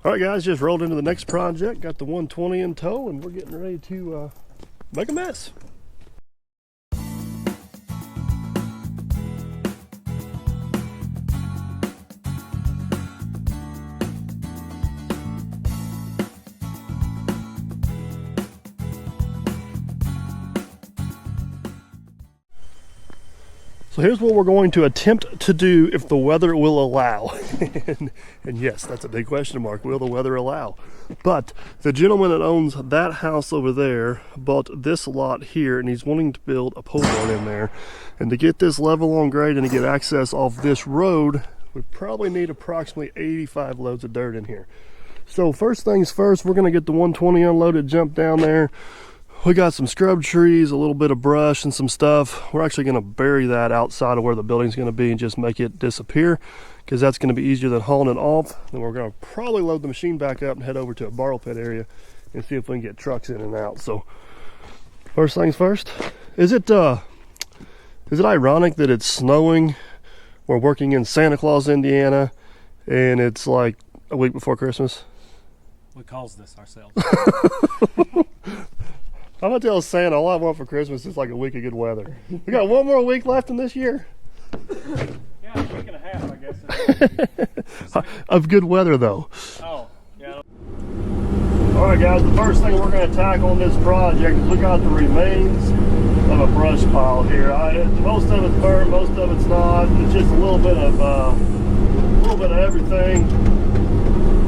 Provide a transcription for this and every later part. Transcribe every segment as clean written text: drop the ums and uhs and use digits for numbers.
All right, guys, just rolled into the next project. Got the 120 in tow, and we're getting ready to make a mess. So here's what we're going to attempt to do if the weather will allow. and yes, that's a big question mark. Will the weather allow? But the gentleman that owns that house over there bought this lot here, and he's wanting to build a pole barn in there. And to get this level on grade and to get access off this road, we probably need approximately 85 loads of dirt in here. So first things first, we're gonna get the 120 unloaded, jump down there. We got some scrub trees, a little bit of brush and some stuff. We're actually gonna bury that outside of where the building's gonna be and just make it disappear, because that's gonna be easier than hauling it off. Then we're gonna probably load the machine back up and head over to a borrow pit area and see if we can get trucks in and out. So first things first, is it ironic that it's snowing? We're working in Santa Claus, Indiana, and it's like a week before Christmas. We caused this ourselves. I'm gonna tell Santa all I want for Christmas is like a week of good weather. We got one more week left in this year. Yeah, a week and a half, I guess. Of good weather, though. Oh, yeah. All right, guys. The first thing we're gonna tackle on this project is we got the remains of a brush pile here. Most of it's burnt, most of it's not. It's just a little bit of everything.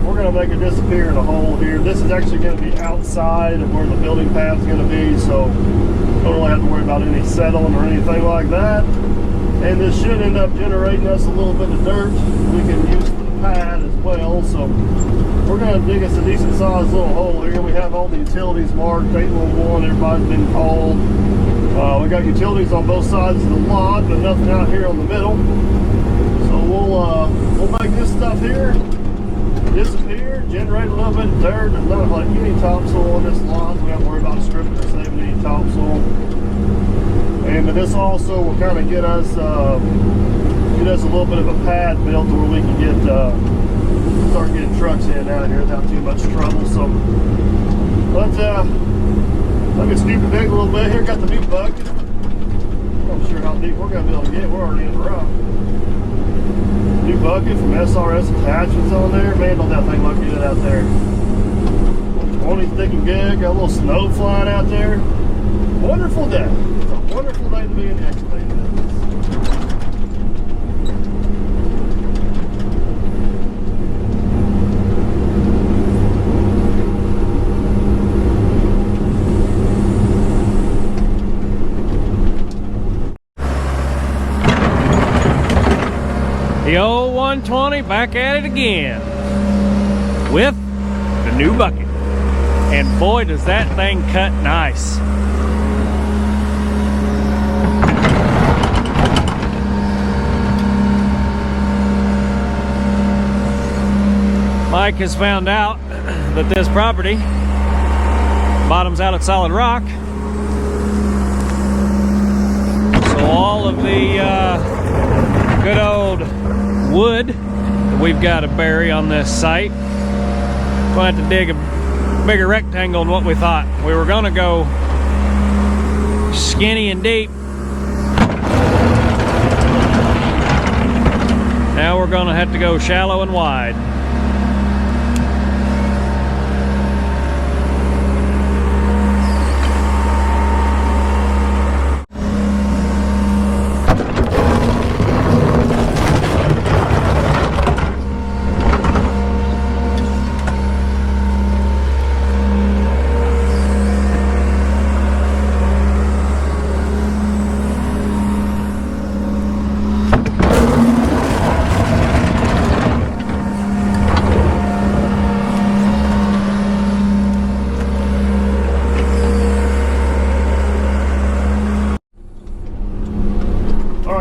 We're going to make it disappear in a hole here. This is actually going to be outside of where the building path is going to be, so don't really have to worry about any settling or anything like that. And this should end up generating us a little bit of dirt we can use for the pad as well. So we're going to dig us a decent sized little hole here. We have all the utilities marked, 811, everybody's been called. We got utilities on both sides of the lot, but nothing out here on the middle. So we'll make this stuff here disappear, generate a little bit of dirt. There's not like any topsoil on this lot. We don't have to worry about stripping or saving any topsoil. And this also will kind of get us a little bit of a pad built where we can start getting trucks in and out of here without too much trouble. So let's scoop it dig a little bit here. Got the new bucket. I'm not sure how deep we're gonna be able to get. We're already in the rough. New bucket from SRS attachments on there. Man, don't that thing look good out there. 20's digging good. Got a little snow flying out there. Wonderful day. It's a wonderful day to be in the excavator business. The old 120 back at it again with the new bucket. And boy, does that thing cut nice. Mike has found out that this property bottoms out at solid rock. So all of the good old wood that we've got to bury on this site, we'll have to dig a bigger rectangle than what we thought. We were going to go skinny and deep. Now we're going to have to go shallow and wide.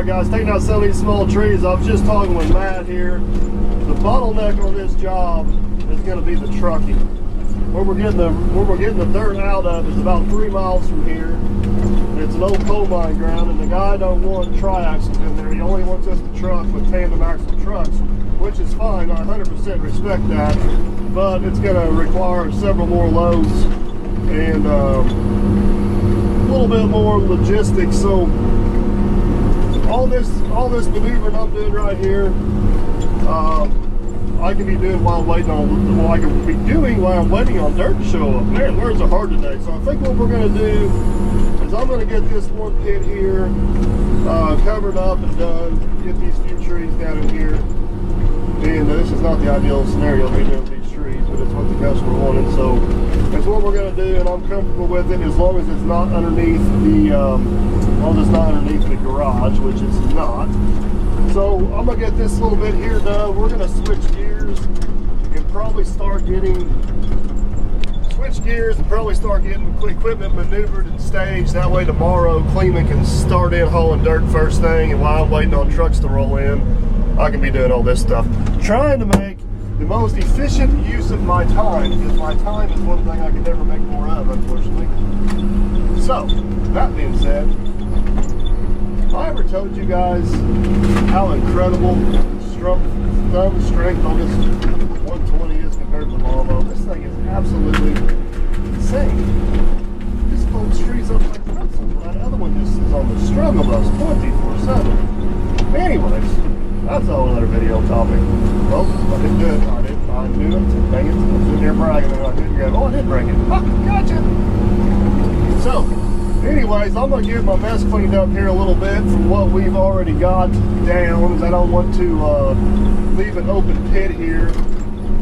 Guys, taking out some of these small trees. I was just talking with Matt here. The bottleneck on this job is going to be the trucking. Where we're getting the dirt out of is about 3 miles from here. It's an old coal mine ground, and the guy don't want tri-axles in there. He only wants us to truck with tandem axle trucks. which is fine. I 100% respect that, but it's going to require several more loads and a little bit more logistics. So all this maneuvering I'm doing right here, I can be doing while I'm waiting on, well, I can be doing while I'm waiting on dirt to show up. Man, words are hard today. So I think what we're going to do is I'm going to get this one pit here covered up and done, get these few trees down in here. And this is not the ideal scenario to be doing with these trees, but it's what the customer wanted. So that's what we're going to do, and I'm comfortable with it as long as it's not underneath the, the garage, which it's not. So I'm gonna get this little bit here done. We're gonna switch gears and probably start getting equipment maneuvered and staged. That way tomorrow Cleveland can start in hauling dirt first thing, and while I'm waiting on trucks to roll in, I can be doing all this stuff. Trying to make the most efficient use of my time, because my time is one thing I can never make more of, unfortunately. So, that being said, have I ever told you guys how incredible thumb strength on this 120 is compared to the Volvo? This thing is absolutely insane. This folds trees up like pretzels, while that other one just is on the struggle bus 24/7. Anyways, that's a whole other video topic. Well, I didn't do it. I knew it. Dang it. I was in here bragging and I didn't go, oh, I did bring it. Ah, gotcha. So, anyways, I'm going to get my mess cleaned up here a little bit from what we've already got down. I don't want to leave an open pit here.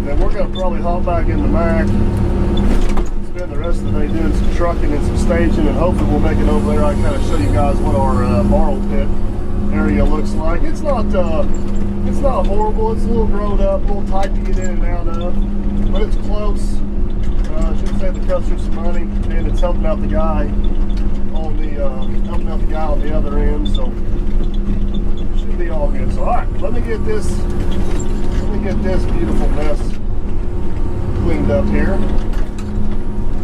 Then we're going to probably hop back in the Mac, spend the rest of the day doing some trucking and some staging, and hopefully we'll make it over there. I can kind of show you guys what our borrow pit area looks like. It's not horrible. It's a little grown up, a little tight to get in and out of, but it's close. Should save the customer some money, and it's helping out the guy on the other end, so should be all good. So all right, let me get this beautiful mess cleaned up here,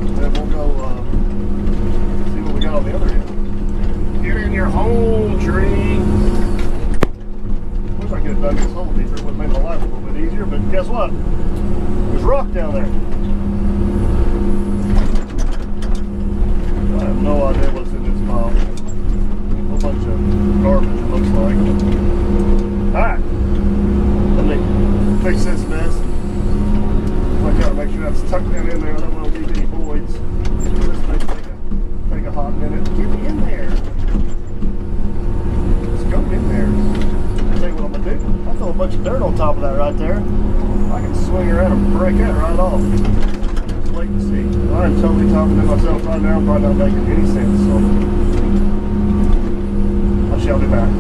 and then we'll go see what we got on the other end. Get in your home, tree. Wish I could have dug this hole deeper. It would have made my life a little bit easier, but guess what? There's rock down there. I have no idea what's in this pile. A whole bunch of garbage, it looks like. Alright, let me fix this mess. I gotta make sure that's tucked down in there. I don't want to leave any voids. This may take a hot minute. Get in there. Let's go in there. I'll tell you what I'm gonna do. I'll throw a bunch of dirt on top of that right there. I can swing around and break that right off. Wait and see. I'm totally talking to myself right now. I'm probably not making any sense, so I shall be back.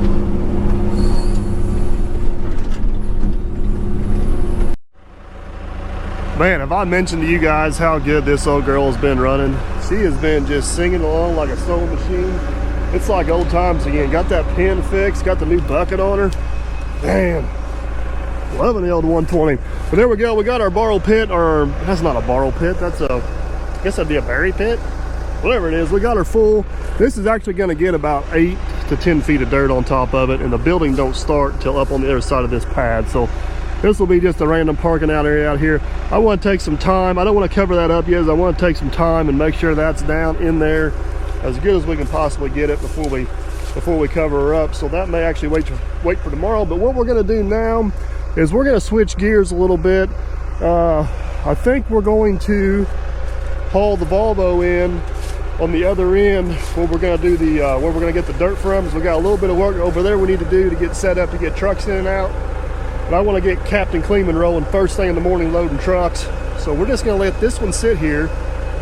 Man, have I mentioned to you guys how good this old girl has been running? She has been just singing along like a sewing machine. It's like old times again. Got that pin fixed, got the new bucket on her. Damn. Loving the old 120. But there we go. We got our borrow pit, or that's not a borrow pit. That's I guess that'd be a berry pit. Whatever it is, we got her full. This is actually going to get about 8 to 10 feet of dirt on top of it, and the building don't start until up on the other side of this pad. So this will be just a random parking out area out here. I want to take some time. I don't want to cover that up yet. I want to take some time and make sure that's down in there as good as we can possibly get it before we cover her up. So that may actually wait for tomorrow. But what we're going to do now is we're going to switch gears a little bit. I think we're going to haul the Volvo in on the other end where we're going to do where we're going to get the dirt from. So we got a little bit of work over there we need to do to get set up to get trucks in and out. But I want to get Captain Kleeman rolling first thing in the morning loading trucks. So we're just going to let this one sit here.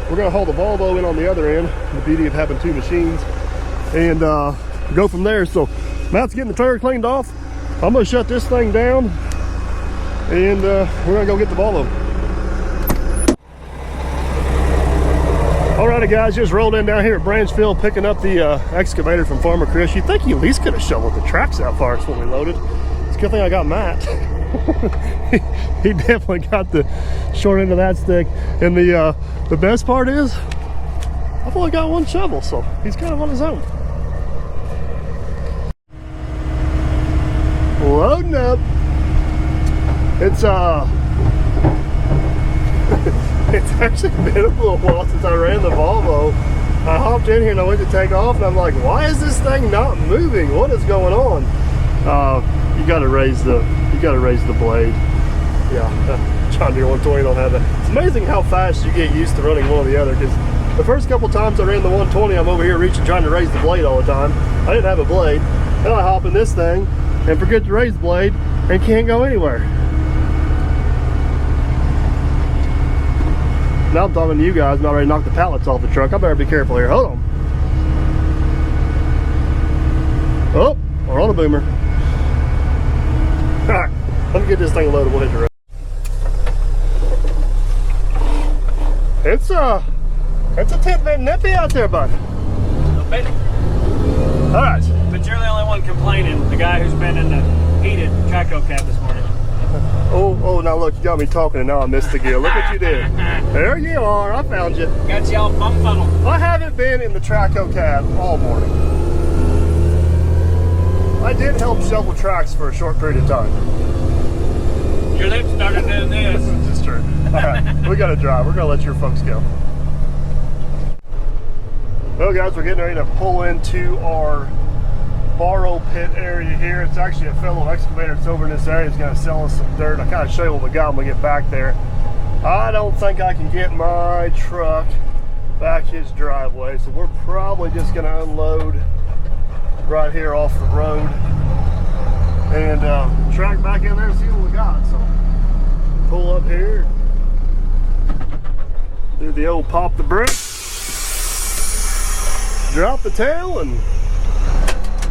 We're going to haul the Volvo in on the other end, the beauty of having two machines, and go from there. So Matt's getting the trailer cleaned off. I'm going to shut this thing down, and we're going to go get the Volvo. Alrighty guys, just rolled in down here at Branchville picking up the excavator from Farmer Chris. You'd think he at least could have shoveled the tracks out far as when we loaded. It's a good thing I got Matt. he definitely got the short end of that stick. And the best part is, I've only got one shovel, so he's kind of on his own. Loading up. it's actually been a little while since I ran the Volvo. I hopped in here and I went to take off, and I'm like, why is this thing not moving? What is going on? You got to raise the blade. Yeah, John Deere 120 don't have that. It's amazing how fast you get used to running one or the other, because the first couple times I ran the 120, I'm over here reaching, trying to raise the blade all the time. I didn't have a blade. Then I hop in this thing and forget to raise the blade and can't go anywhere. Now I'm talking to you guys, I'm about ready to knock the pallets off the truck. I better be careful here. Hold on. Oh, we're on a boomer. All right, let me get this thing loaded. We'll hit the road. It's a bit nippy out there, bud. A bit. All right. But you're the only one complaining. The guy who's been in the heated Traco cab this morning. Oh, now look, you got me talking and now I missed the gear. Look what you did. There you are, I found you. Got you all bumfuddled. I haven't been in the Traco cab all morning. I did help shovel tracks for a short period of time. Your lips started doing this. This is true. All right, we got to drive. We're going to let your folks go. Well, guys, we're getting ready to pull into our borrow pit area here. It's actually a fellow excavator that's over in this area. He's going to sell us some dirt. I kind of show you what we got when we get back there. I don't think I can get my truck back his driveway, so we're probably just going to unload right here off the road and track back in there and see what we got. So pull up here, do the old pop the brake, drop the tail, and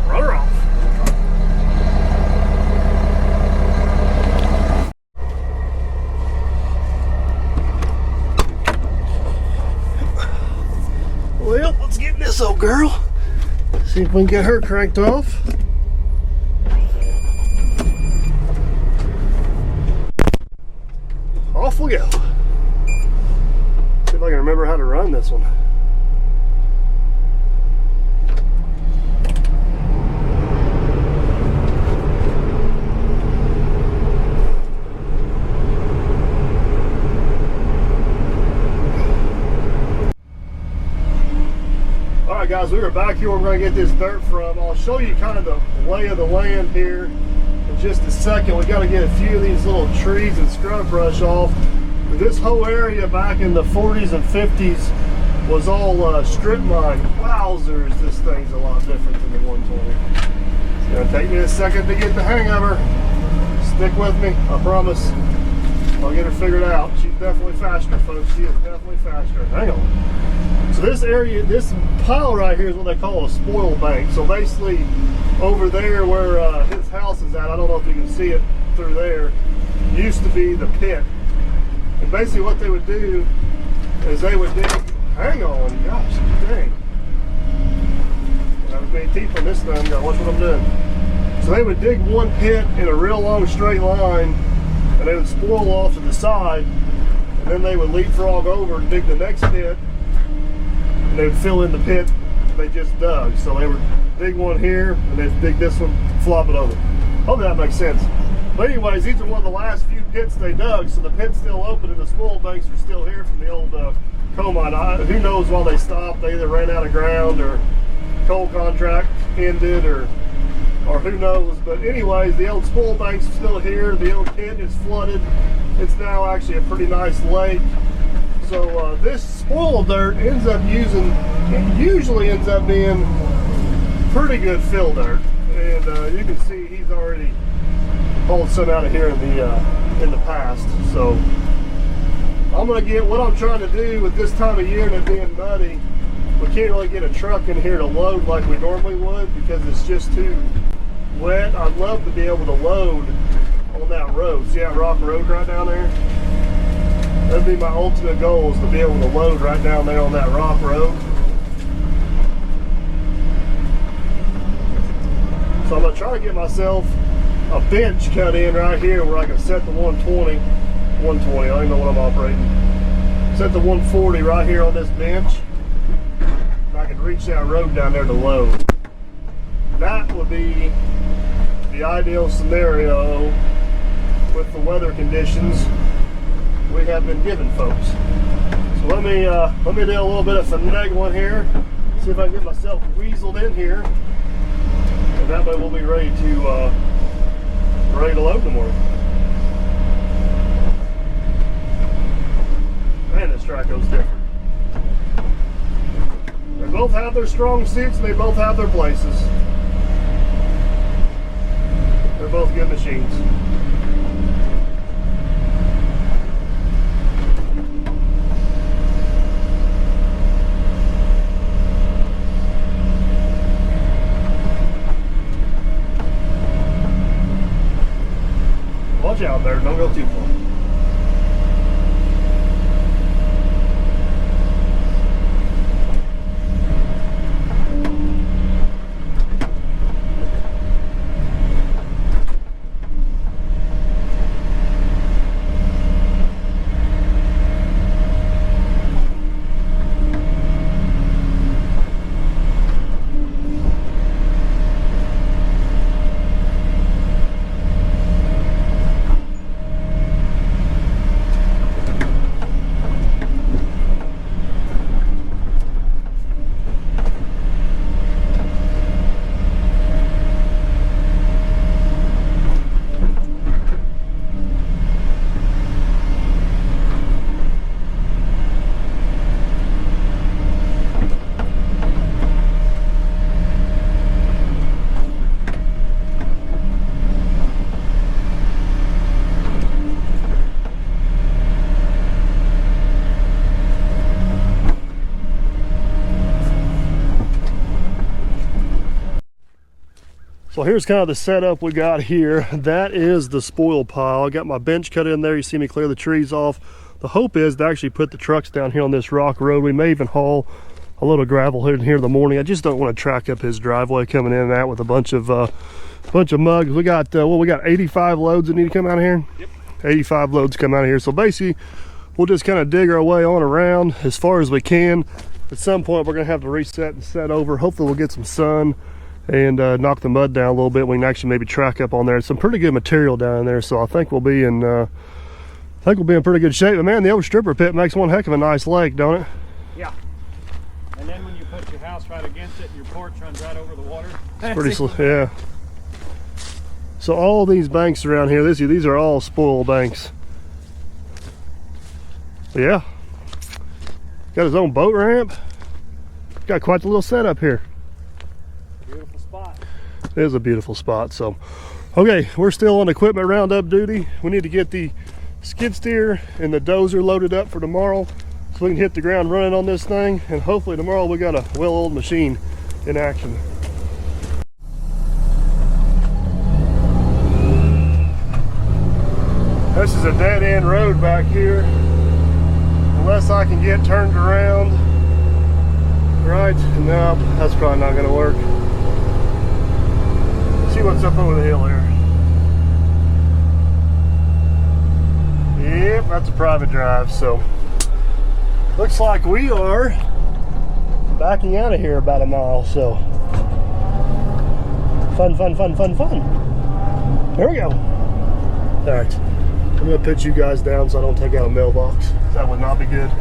run her off. Well, let's get this old girl. See if we can get her cranked off. Off we go. See if I can remember how to run this one. Alright guys, we are back here where we're going to get this dirt from. I'll show you kind of the lay of the land here in just a second. We got to get a few of these little trees and scrub brush off. This whole area back in the 40s and 50s was all strip mine. Wowzers, this thing's a lot different than the 120. It's going to take me a second to get the hang of her. Stick with me, I promise. I'll get her figured out. She's definitely faster, folks. She is definitely faster. Hang on. So this area, this pile right here is what they call a spoil bank. So basically over there where his house is at, I don't know if you can see it through there, used to be the pit. And basically what they would do is they would dig, hang on, gosh, dang. That was many teeth on this thing, gotta watch what I'm doing. So they would dig one pit in a real long straight line, and they would spoil off to the side, and then they would leapfrog over and dig the next pit, and they would fill in the pit they just dug. So they would dig one here, and they'd dig this one, flop it over. Hopefully that makes sense. But anyways, these are one of the last few pits they dug, so the pit's still open and the spoil banks are still here from the old coal mine. Who knows why they stopped? They either ran out of ground or coal contract ended or who knows. But anyways, the old spoil bank's still here. The old pit is flooded. It's now actually a pretty nice lake. So this spoil dirt usually ends up being pretty good fill dirt. And you can see he's already pulled some out of here in the past. So I'm gonna get what I'm trying to do with this time of year and it being muddy. We can't really get a truck in here to load like we normally would because it's just too wet. I'd love to be able to load on that road. See that rock road right down there? That'd be my ultimate goal, is to be able to load right down there on that rock road. So I'm gonna try to get myself a bench cut in right here where I can set the 120, I don't even know what I'm operating. Set the 140 right here on this bench. And I can reach that road down there to load. That would be the ideal scenario with the weather conditions we have been given, folks. So let me do a little bit of finagling here, see if I can get myself weaseled in here, and that way we'll be ready to load in the morning. Man, this Traco's different. They both have their strong suits and they both have their places. They're both good machines. Watch out there, don't go too far. So here's kind of the setup we got here. That is the spoil pile. I got my bench cut in there. You see me clear the trees off. The hope is to actually put the trucks down here on this rock road. We may even haul a little gravel here in the morning. I just don't want to track up his driveway coming in and out with a bunch of mugs. We got we got 85 loads that need to come out of here. Yep. 85 loads come out of here. So basically, we'll just kind of dig our way on around as far as we can. At some point, we're gonna have to reset and set over. Hopefully, we'll get some sun and knock the mud down a little bit. We can actually maybe track up on there. It's some pretty good material down there, so I think we'll be in pretty good shape. But man, the old stripper pit makes one heck of a nice lake, don't it? Yeah. And then when you put your house right against it, your porch runs right over the water. It's pretty yeah. So all these banks around here, these are all spoil banks. But yeah, got his own boat ramp. Got quite the little setup here. Beautiful spot. It is a beautiful spot. So okay, we're still on equipment roundup duty. We need to get the skid steer and the dozer loaded up for tomorrow so we can hit the ground running on this thing, and hopefully tomorrow we got a well-oiled machine in action. This is a dead-end road back here unless I can get turned around. Right? No, that's probably not going to work. See what's up over the hill here. Yep, that's a private drive, so looks like we are backing out of here about a mile, so fun. There we go. All right, I'm gonna put you guys down so I don't take out a mailbox. That would not be good.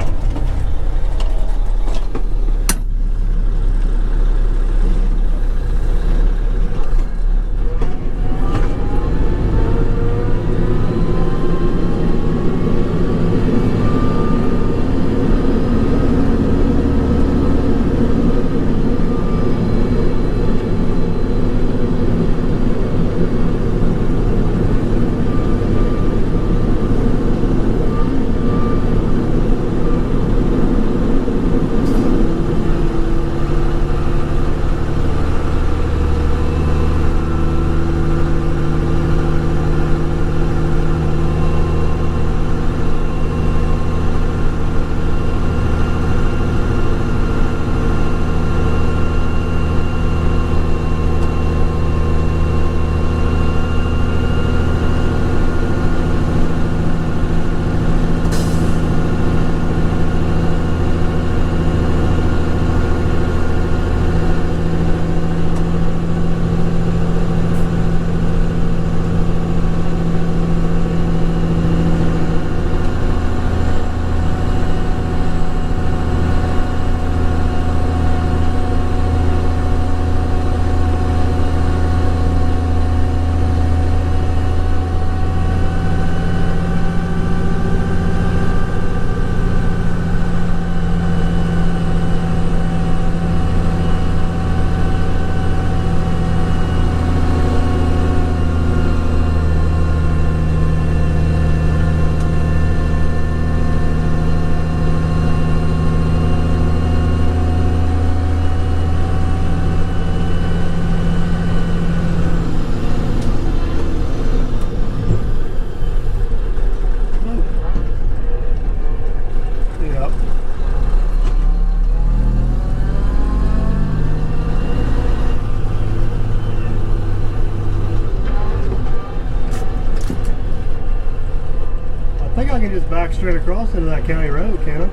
I can just back straight across into that county road, can I?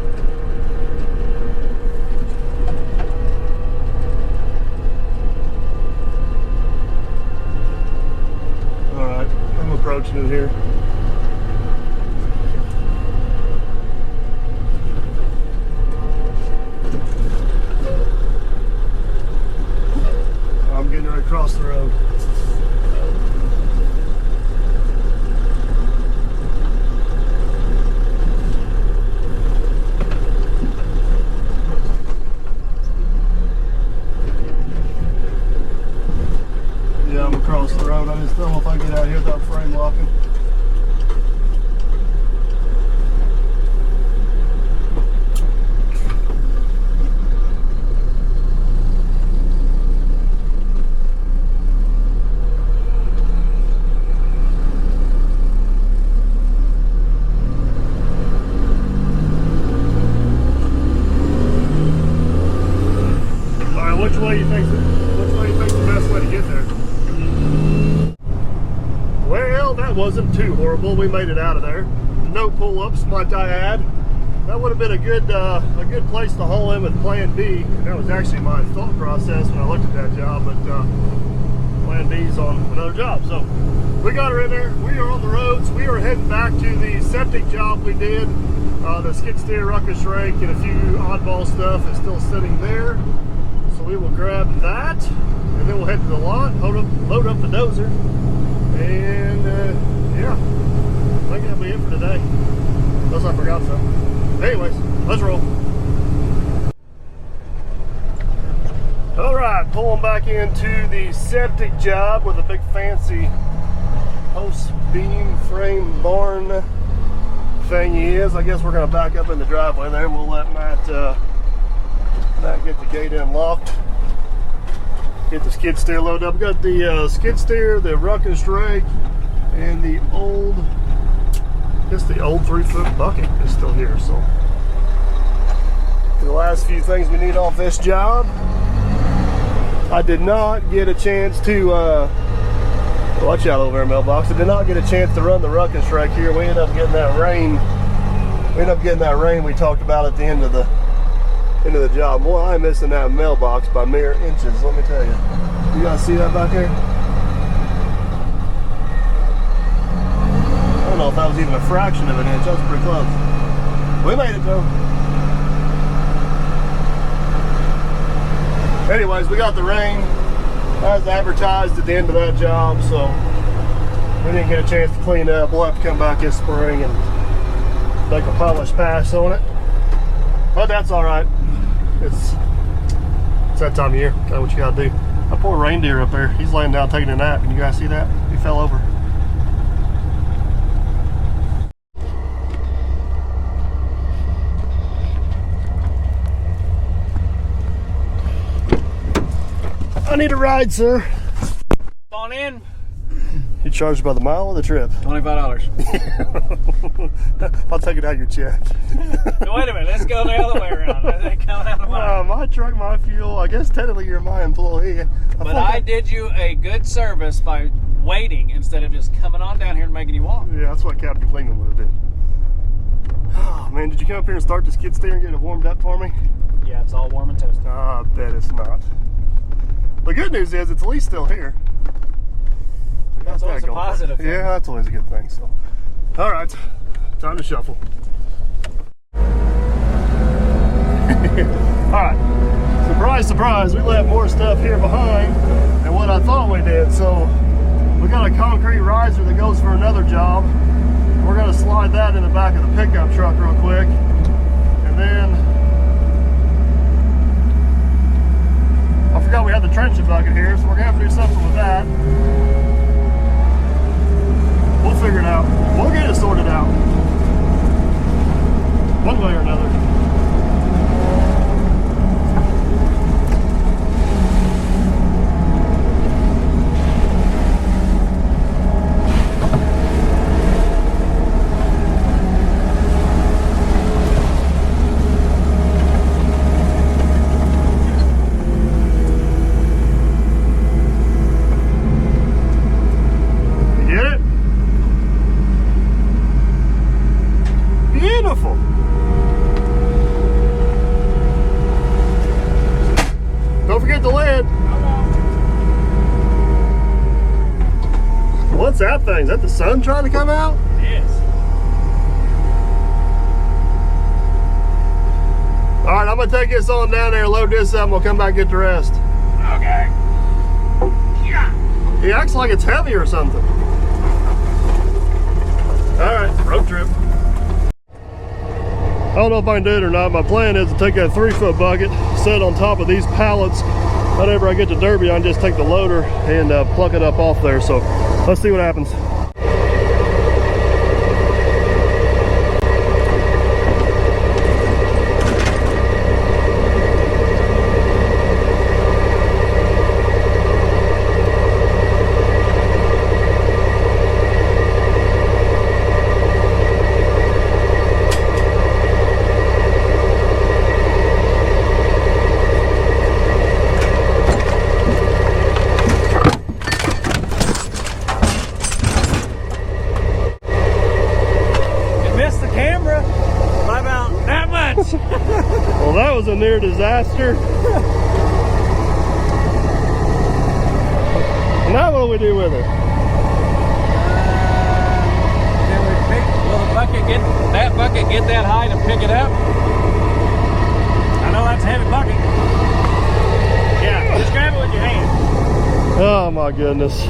Alright, I'm approaching it here. I'm getting right across the road. Yeah, I'm across the road. I just don't know if I get out here without frame locking. Which way you think's the best way to get there? Well, that wasn't too horrible. We made it out of there. No pull-ups, might I add. That would have been a good place to haul in with Plan B. And that was actually my thought process when I looked at that job. But Plan B's on another job. So we got her in there. We are on the roads. We are heading back to the septic job we did. The skid steer, ruckus rake, and a few oddball stuff is still sitting there. So we will grab that, and then we'll head to the lot, load up the dozer, and yeah, I think that'll be it for today. Unless I forgot something. Anyways, let's roll. All right, pulling back into the septic job where the big fancy post beam frame barn thingy is. I guess we're gonna back up in the driveway there. We'll let Matt get the gate unlocked. Get the skid steer loaded up. We got the skid steer, the ruckus rake, and the old 3-foot bucket is still here. So the last few things we need off this job. I did not get a chance to watch out over there, mailbox. I did not get a chance to run the ruckus rake here. We ended up getting that rain. We talked about at the end of the job. Boy, I'm missing that mailbox by mere inches, let me tell you. You guys see that back there? I don't know if that was even a fraction of an inch. That was pretty close. We made it though. Anyways, we got the rain as advertised at the end of that job, so we didn't get a chance to clean up. We'll have to come back this spring and make a polished pass on it. But that's all right. It's that time of year. Kind of what you gotta do. That poor reindeer up there. He's laying down taking a nap. Can you guys see that? He fell over. I need a ride, sir. Come on in. You charged by the mile or the trip? $25. I'll take it out of your check. No, wait a minute, let's go the other way around. Let's go out of my truck, my fuel. I guess technically you're my employee. But I did you a good service by waiting instead of just coming on down here and making you walk. Yeah, that's what Captain Klingman would have did. Oh man, did you come up here and start the skid steer and get it warmed up for me? Yeah, it's all warm and toasty. I bet it's not. The good news is it's at least still here. That's always a positive thing. Yeah, that's always a good thing. So, all right, time to shuffle. All right, surprise, surprise, we left more stuff here behind than what I thought we did. So we got a concrete riser that goes for another job. We're gonna slide that in the back of the pickup truck real quick, and then I forgot we had the trenching bucket here, so we're gonna have to do something with that. We'll figure it out. We'll get it sorted out. One way or another. Don't forget the lid. What's that thing? Is that the sun trying to come out? It is. All right, I'm gonna take this on down there, load this up, and we'll come back and get the rest. Okay. Yeah. He acts like it's heavy or something. All right, road trip. I don't know if I can do it or not. My plan is to take that 3-foot bucket, set it on top of these pallets. Whenever I get to Derby, I can just take the loader and plug it up off there. So let's see what happens. Well, that was a near disaster. Now what do we do with it? Can we will the bucket get that high to pick it up? I know that's a heavy bucket. Yeah, just grab it with your hand. Oh my goodness.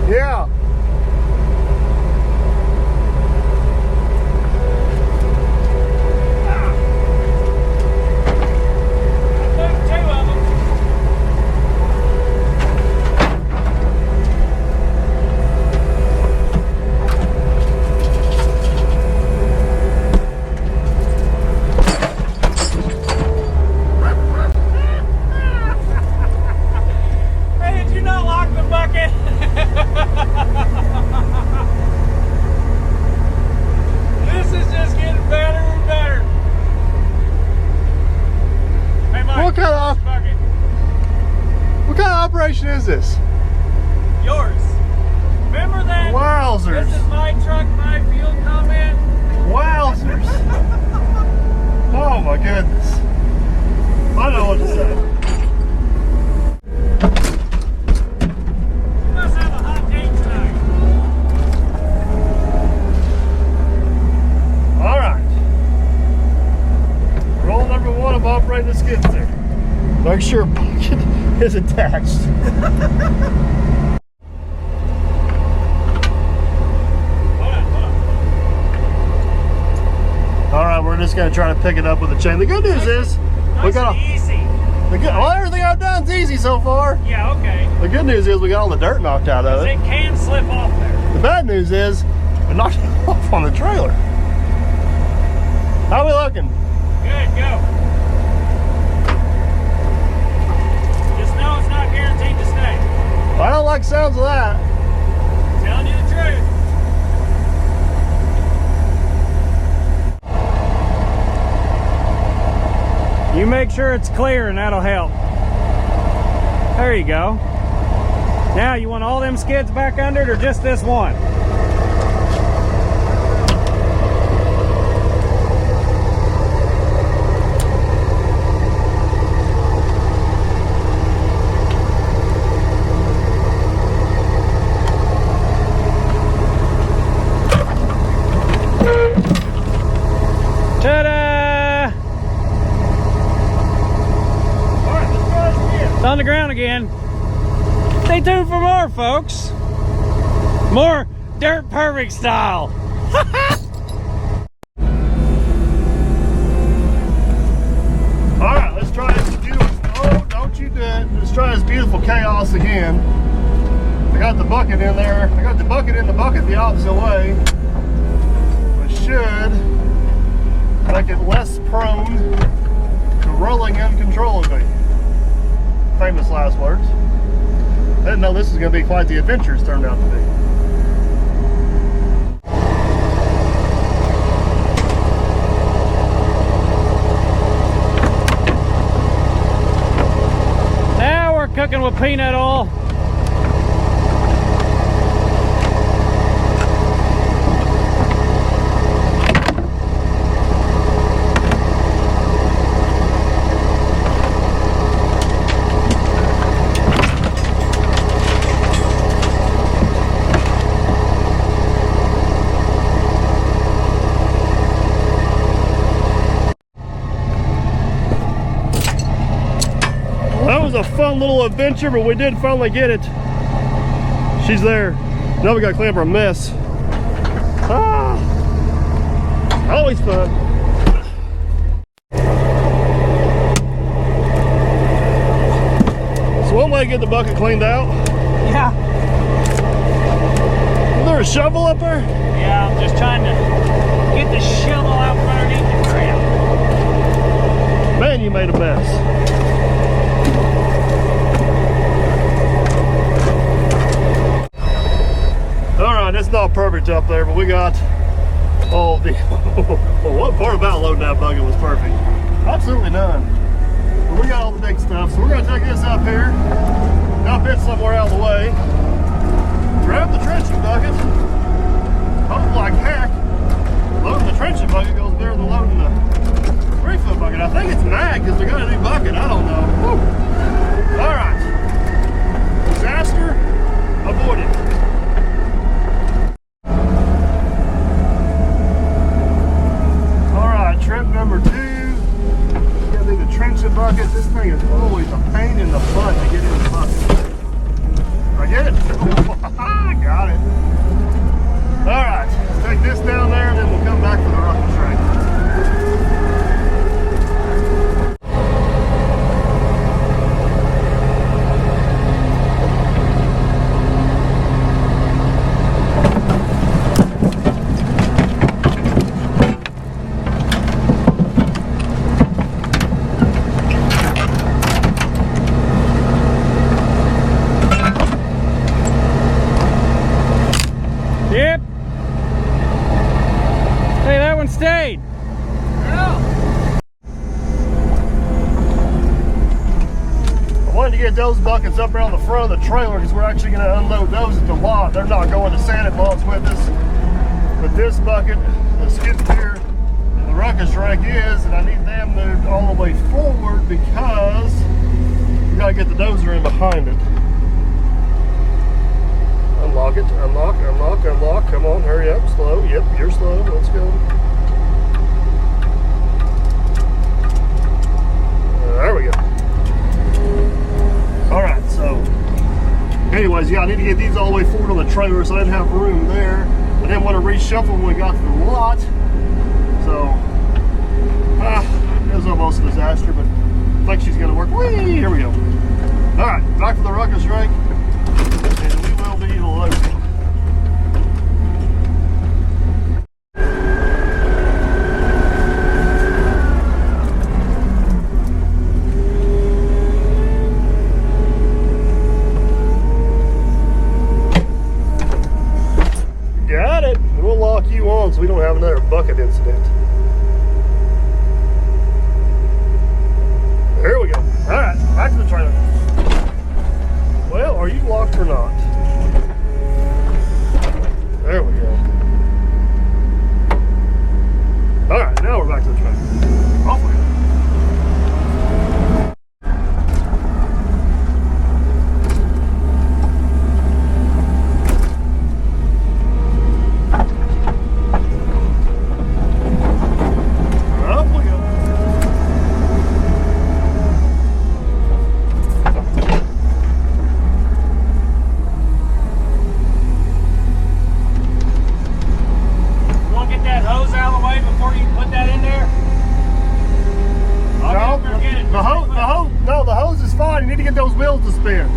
Yeah. Hey, did you not lock the bucket? This is just getting better and better. Hey, Mike, What kind of operation is this? yours. Remember that? Wowzers. This is my truck, my fuel comment. Wowzers. Oh my goodness. I don't know what to say. You must have a hot date tonight. All right. Rule number 1 of operating the skid steer. Make sure bucket is attached. All right, we're just gonna try to pick it up with a chain. The good news is we got easy. well, everything I've done's easy so far. Yeah, okay. The good news is we got all the dirt knocked out of It it. can slip off there. The bad news is we knocked it off on the trailer. How we looking? Good, go. Just know it's not guaranteed to stay. Well, I don't like sounds of that. Telling you the truth. You make sure it's clear and that'll help. There you go. Now you want all them skids back under it or just this one? Ta-da! It's on the ground again. Stay tuned for more, folks. More Dirt Perfect style. All right, let's try this beautiful. Oh, don't you do it. Let's try this beautiful chaos again. I got the bucket in there. I got the bucket in the bucket the opposite way, which should make it less prone to rolling uncontrollably. famous last words. I didn't know this was going to be quite the adventure it's turned out to be. Now we're cooking with peanut oil. That was a fun little adventure, but we did finally get it. She's there. Now we gotta clean up our mess. Ah, always fun. So one way to get the bucket cleaned out. Yeah. Is there a shovel up there? Yeah, I'm just trying to get the shovel out from underneath the crap. Man, you made a mess. Alright, it's not perfect up there, but we got all the... Well, what part about loading that bucket was perfect? Absolutely none. But we got all the big stuff, so we're going to take this up here, dump it somewhere out of the way, grab the trenching bucket, hope like heck, loading the trenching bucket goes better than loading the 3-foot bucket. I think it's mad because we got a new bucket, I don't know. Alright, disaster avoided. Trip number 2, gotta do the trenching bucket. This thing is always a pain in the butt to get in the bucket. I get it? Got it. Alright, let's take this down there and then we'll come back for the rough track. Yep. Hey, that one stayed. Yeah. I wanted to get those buckets up around the front of the trailer because we're actually going to unload those at the lot. They're not going to Santa Claus with us. But this bucket, the skid steer, and the ruckus rake is, and I need them moved all the way forward because we got to get the dozer in behind it. Unlock it, unlock, unlock, unlock. Come on, hurry up, slow. Yep, you're slow. Let's go. There we go. All right, so anyways, yeah, I need to get these all the way forward on the trailer so I didn't have room there. I didn't want to reshuffle when we got to the lot. So, it was almost a disaster, but I think she's going to work. Whee! Here we go. All right, back to the ruckus rake. And we will be loading. Got it. We'll lock you on so we don't have another bucket incident. There we go. All right, back to the trailer. Well, are you locked or not? There we go. All right, now we're back to the trailer. Off we go. The hose is fine. You need to get those wheels to spin.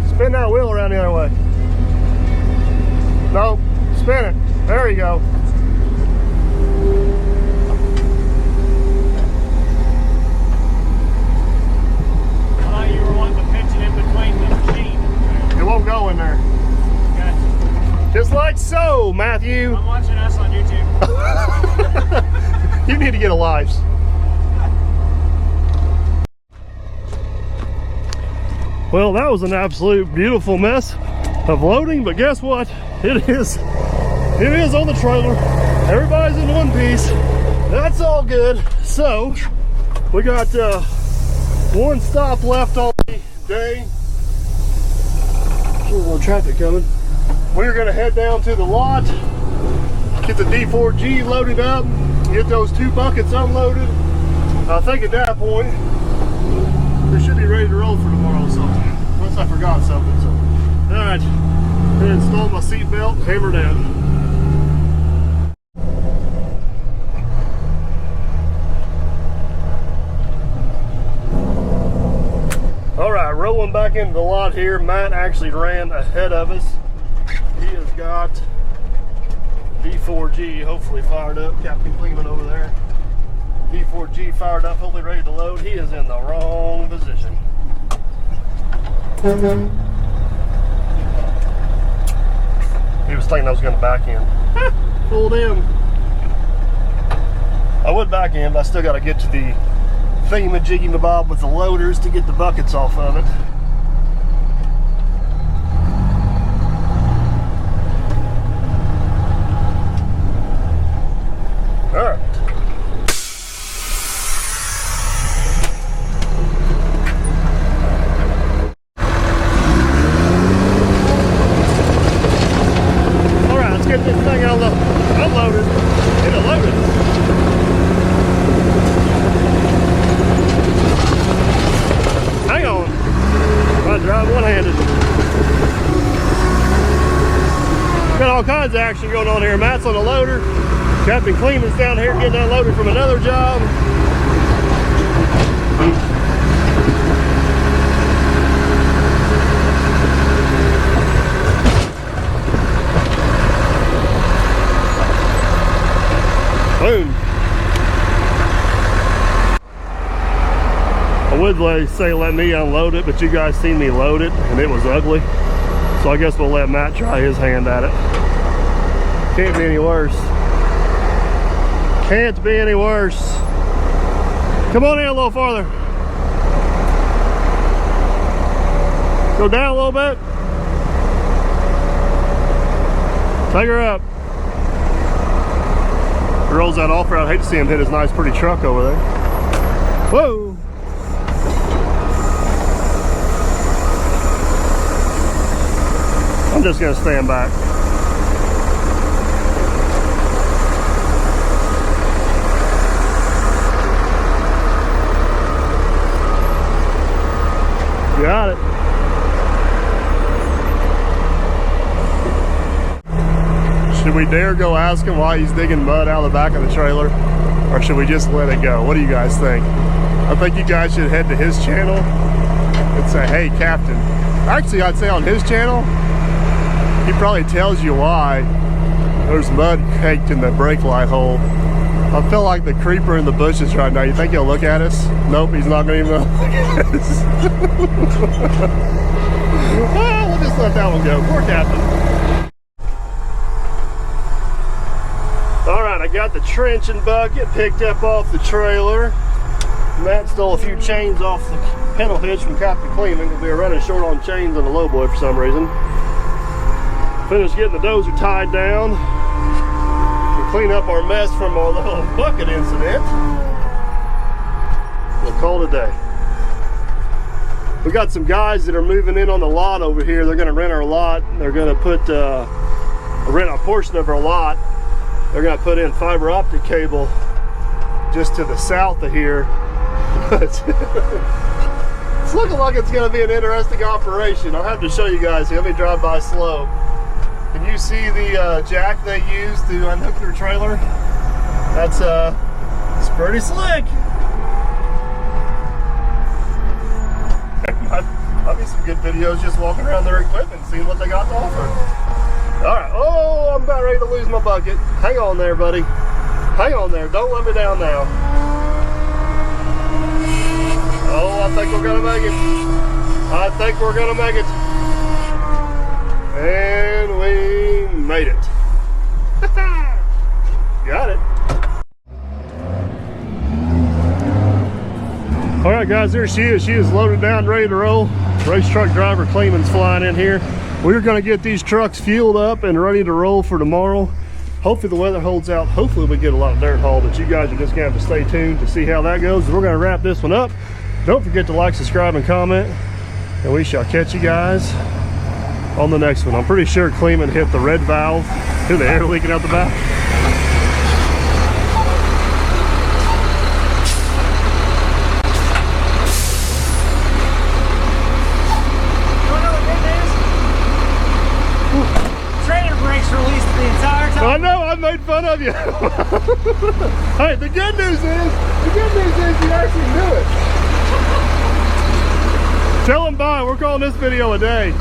Spin that wheel around the other way. No, spin it. There you go. you. I'm watching us on YouTube. You need to get a life. Well, that was an absolute beautiful mess of loading, but guess what? It is on the trailer. Everybody's in one piece. That's all good. So we got one stop left on the day. There's a little traffic coming. We're gonna head down to the lot, get the D4G loaded up, get those 2 buckets unloaded. I think at that point we should be ready to roll for tomorrow. So unless I forgot something. So all right, I'm gonna install my seat belt, hammer down. All right, rolling back into the lot here. Matt actually ran ahead of us. He has got D4G hopefully fired up. Captain Kleeman over there. D4G fired up, hopefully ready to load. He is in the wrong position. He was thinking I was going to back in. Pulled in. I would back in, but I still got to get to the thingy-majiggy-mabob with the loaders to get the buckets off of it. All right. All right, let's get this thing unloaded. Get it loaded. Hang on. I drive one-handed. Got all kinds of action going on here. Matt's on the loader. Captain Kleeman's down here getting unloaded from another job. Boom. I would say let me unload it, but you guys seen me load it and it was ugly. So I guess we'll let Matt try his hand at it. Can't be any worse. Can't be any worse. Come on in a little farther. Go down a little bit. Take her up. He rolls that off. I'd hate to see him hit his nice pretty truck over there. Whoa. I'm just gonna stand back. Got it. Should we dare go ask him why he's digging mud out of the back of the trailer? Or should we just let it go? What do you guys think? I think you guys should head to his channel and say, hey, Captain. Actually, I'd say on his channel, he probably tells you why there's mud caked in the brake light hole. I feel like the creeper in the bushes right now. You think he'll look at us? Nope, he's not going to even look at us. Well, we'll just let that one go. Poor Captain. All right, I got the trench and bucket picked up off the trailer. Matt stole a few chains off the pedal hitch from Captain Kleeman because we were running short on chains on the lowboy for some reason. Finished getting the dozer tied down. Clean up our mess from our little bucket incident. We'll call it a day. We got some guys that are moving in on the lot over here. They're going to rent our lot. They're going to put rent a portion of our lot. They're going to put in fiber optic cable just to the south of here. But it's looking like it's going to be an interesting operation. I'll have to show you guys here. Let me drive by slow. Can you see the jack they use to unhook their trailer? That's it's pretty slick. Might be some good videos just walking around their equipment and seeing what they got to offer. All right. Oh, I'm about ready to lose my bucket. Hang on there, buddy. Hang on there. Don't let me down now. Oh, I think we're gonna make it. I think we're gonna make it. And we made it. Got it. All right, guys, there she is. She is loaded down, ready to roll. Race truck driver Cleeman's flying in here. We're gonna get these trucks fueled up and ready to roll for tomorrow. Hopefully the weather holds out. Hopefully we get a lot of dirt haul, but you guys are just gonna have to stay tuned to see how that goes. We're gonna wrap this one up. Don't forget to like, subscribe, and comment, and we shall catch you guys on the next one. I'm pretty sure Cleeman hit the red valve. Hear the air leaking out the back. I know, I made fun of you. Hey, the good news is you actually knew it. Tell them bye. We're calling this video a day.